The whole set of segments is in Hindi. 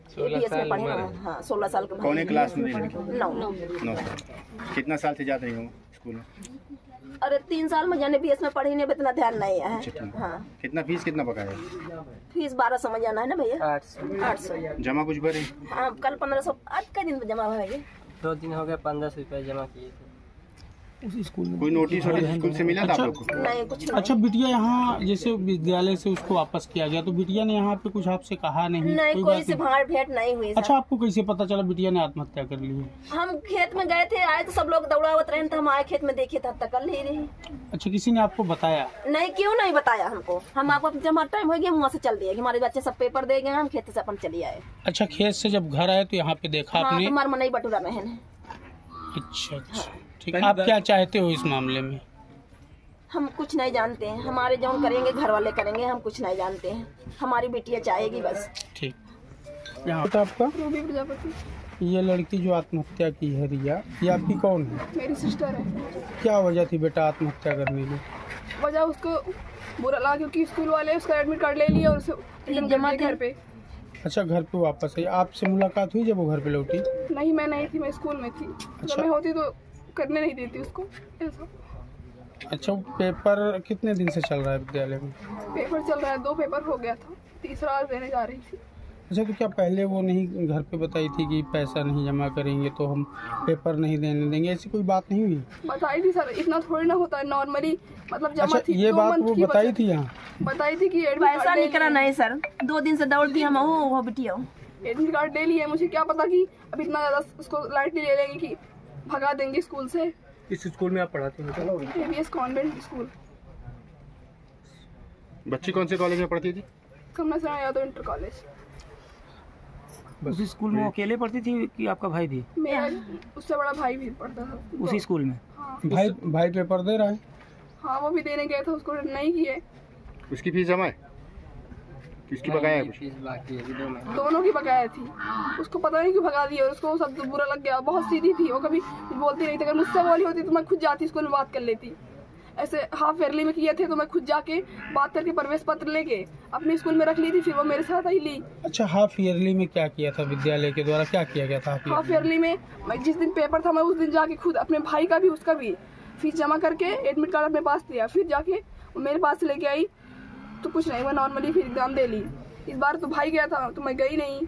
APS में पढ़े हैं। हाँ 16 साल का। कौन क्लास में? 9 साल। कितना साल से जाते रही हो स्कूल में? अरे 3 साल में जाने APS में पढ़ी नहीं, इतना ध्यान नहीं है। हाँ। कितना फीस कितना बकाया? फीस 1200 में जाना है ना भैया। 800। जमा कुछ भरे? हाँ कल 1500। आज का दिन जमा हुआ है? 2 दिन हो गया, 1500 रुपये जमा किए थे उसी स्कूल में। कोई नोटिस स्कूल से मिला था आप लोग को? नहीं कुछ नहीं। अच्छा बिटिया यहाँ जैसे विद्यालय से उसको वापस किया गया तो बिटिया ने यहाँ पे कुछ आपसे कहा नहीं? नहीं कोई से भाड़ भेंट नहीं हुई। अच्छा आपको कैसे पता चला बिटिया ने आत्महत्या कर ली है? हम खेत में गए थे, आए तो सब लोग दौड़ावत रहे थे, हम आए खेत में देखे तब तक कर ले रही। अच्छा किसी ने आपको बताया? नहीं क्यों नहीं बताया हमको। हम आपको जब हमारा टाइम हो गया वहाँ से चल दिए, हमारे बच्चे सब पेपर दे गए, हम खेत से अपन चले आए। अच्छा खेत से जब घर आए तो यहाँ पे देखा आपने? हमारे मनई बटूरा बहन है। अच्छा ठीक है। आप क्या चाहते हो इस मामले में? हम कुछ नहीं जानते हैं, हमारे जो करेंगे घर वाले करेंगे, हम कुछ नहीं जानते हैं। हमारी बेटियाँ चाहेगी बस। ठीक। यहाँ तो आपका रूबी प्रजापति। ये लड़की जो आत्महत्या की है रिया, ये आपकी कौन है? मेरी सिस्टर है। क्या वजह थी बेटा आत्महत्या करने की? वजह उसको बुरा लगा क्योंकि स्कूल वाले उसका एडमिट कार्ड ले लिया और उसे जमा घर पे। अच्छा घर पे वापस आई। आपसे मुलाकात हुई जब वो घर पे लौटी? नहीं मैं नहीं थी, मैं स्कूल में थी। अच्छा। जब मैं होती तो करने नहीं देती उसको ऐसा। अच्छा पेपर कितने दिन से चल रहा है विद्यालय में? पेपर चल रहा है, 2 पेपर हो गया था, तीसरा आज देने जा रही थी। अच्छा तो क्या पहले वो नहीं घर पे बताई थी कि पैसा नहीं जमा करेंगे तो हम पेपर नहीं देने देंगे, ऐसी कोई बात नहीं हुई? बताई थी सर, इतना थोड़ी ना होता है नॉर्मली, मतलब जमा अच्छा, थी। ये बात वो बताई थी यहाँ? बताई थी कि पैसा नहीं करा। नहीं सर 2 दिन से दौड़ती हम वो बिटिया एडमिट कार्ड ले लिया। मुझे क्या पता कि अब इतना ज्यादा उसको लाइटली ले लेंगे कि भगा देंगे स्कूल से। इस स्कूल में आप पढ़ाती हो? APS convent school. बच्ची कौन से कॉलेज में पढ़ती थी? कमला सराय यादव इंटर कॉलेज। उसी स्कूल में अकेले पढ़ती थी कि आपका भाई भी? मेरा उससे बड़ा भाई भी पढ़ता था उसी स्कूल में। हाँ। भाई पेपर दे रहा है? हाँ वो भी देने गया था, उसको नहीं किए। उसकी फीस जमा है? किसकी बकाया है? फीस बाकी है, दोनों की बकाया थी। उसको पता नहीं क्यों भगा दिया, उसको सब बुरा लग गया। बहुत सीधी थी वो, कभी बोलती नहीं थी। अगर मुझसे बोली होती तो मैं खुद जाती स्कूल में बात कर लेती। ऐसे हाफ ईयरली में किए थे तो मैं खुद जाके बात करके प्रवेश पत्र लेके अपने स्कूल में रख ली थी, फिर वो मेरे साथ ही ली। अच्छा हाफ ईयरली में क्या किया था विद्यालय के द्वारा, क्या किया गया था? हाफ ईयरली में मैं जिस दिन पेपर था मैं उस दिन जाके खुद अपने भाई का भी उसका भी फीस जमा करके एडमिट कार्ड अपने पास लिया, फिर जाके वो मेरे पास लेके आई तो कुछ नहीं, वो नॉर्मली फिर एग्जाम दे ली। इस बार तो भाई गया था तो मैं गई नहीं।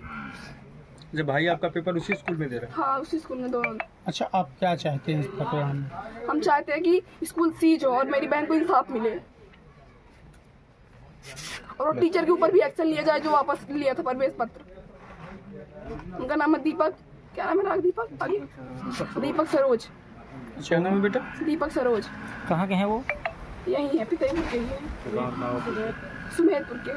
जब भाई आपका पेपर उसी स्कूल में दे रहा है? हाँ उसी स्कूल में दोनों। अच्छा आप क्या चाहते हैं इस प्रकरण में? हम चाहते हैं कि स्कूल सीज हो और मेरी बहन को इंसाफ मिले और टीचर के ऊपर भी एक्शन लिया जाए जो वापस लिया था प्रवेश पत्र। उनका नाम है दीपक, क्या नाम है? दीपक आगे दीपक सरोज। क्या नाम है बेटा? दीपक सरोज। कहाँ के हैं वो? यही है, पितरपुर के ही है, सुमेरपुर के।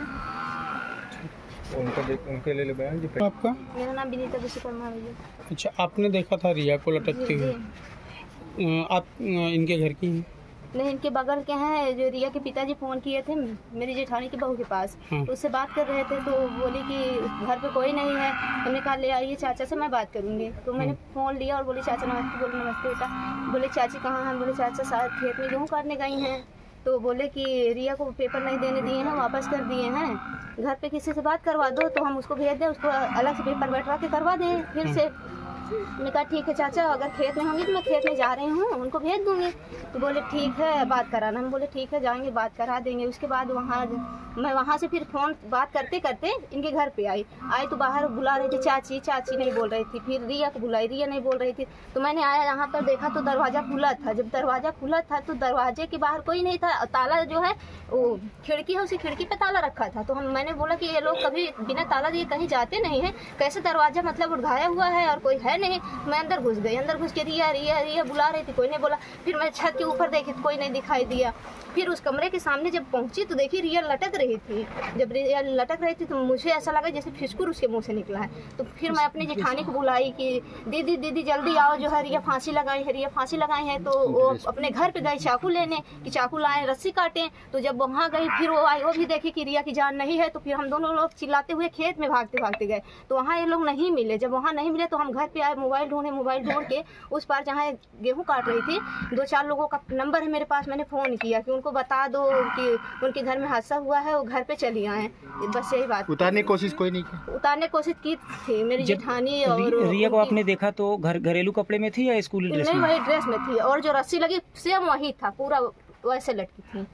उनके ले बयान जी। आपका? मेरा नाम विनीता विश्वकर्मा है। अच्छा आपने देखा था रिया को लटकते हुए? आप इनके घर की हैं? नहीं इनके बगल के हैं। जो रिया के पिताजी फ़ोन किए थे मेरी जेठानी की बहू के पास, उससे बात कर रहे थे तो बोली कि घर पे कोई नहीं है। हमने कहा ले आइए चाचा से, मैं बात करूँगी। तो मैंने फ़ोन लिया और बोली चाचा नमस्ते। बोले नमस्ते बेटा। बोले चाची कहाँ हैं? बोले चाचा शायद खेत में गेहूँ काटने गई हैं। तो बोले कि रिया को पेपर नहीं देने दिए हैं, वापस कर दिए हैं, घर पे किसी से बात करवा दो तो हम उसको भेज दें, उसको अलग से पेपर बैठवा के करवा दें फिर से। मैंने कहा ठीक है चाचा, अगर खेत में होंगी तो मैं खेत में जा रही हूँ उनको भेज दूँगी। तो बोले ठीक है बात कराना। हम बोले ठीक है जाएंगे बात करा देंगे। उसके बाद मैं वहाँ से फिर फ़ोन बात करते करते इनके घर पे आई तो बाहर बुला रही थी चाची, चाची नहीं बोल रही थी। फिर रिया को बुलाई, रिया नहीं बोल रही थी। तो मैंने आया यहाँ पर देखा तो दरवाज़ा खुला था। जब दरवाज़ा खुला था तो दरवाजे के बाहर कोई नहीं था, ताला जो है वो खिड़की है उसी खिड़की पे ताला रखा था। तो मैंने बोला कि ये लोग कभी बिना ताला दिए कहीं जाते नहीं हैं, कैसे दरवाज़ा मतलब उठाया हुआ है और कोई है नहीं। मैं अंदर घुस गई, अंदर घुस के रिया रिया रिया बुला रही थी, कोई नहीं बोला। फिर मैं छत के ऊपर देखी तो कोई नहीं दिखाई दिया। फिर उस कमरे के सामने जब पहुंची तो देखी रिया लटक रही थी। जब रिया लटक रही थी तो मुझे ऐसा लगा जैसे फिसकुर उसके मुंह से निकला है। तो फिर मैं अपनी जेठानी को बुलाई कि दीदी दीदी जल्दी आओ, जो है रिया फांसी लगाई है, रिया फांसी लगाई है। तो वो अपने घर पे गई चाकू लेने कि चाकू लाए रस्सी काटें। तो जब वहाँ गई फिर वो आई, वो भी देखी कि रिया की जान नहीं है। तो फिर हम दोनों लोग चिल्लाते हुए खेत में भागते भागते गए तो वहाँ ये लोग नहीं मिले। जब वहाँ नहीं मिले तो हम घर पे आए, मोबाइल ढूंढ के उस पार जहाँ गेहूँ काट रही थी, 2-4 लोगों का नंबर है मेरे पास, मैंने फ़ोन किया कि उनको बता दो कि उनके घर में हादसा हुआ है, वो घर पे चली आए। बस यही बात। उतारने की कोशिश कोई नहीं की? उतारने की कोशिश की थी मेरी जेठानी। और रिया को आपने देखा तो घरेलू कपड़े में थी या स्कूल ड्रेस नहीं, में? वही ड्रेस में थी और जो रस्सी लगी सेम वही था, पूरा वैसे लटकी थी।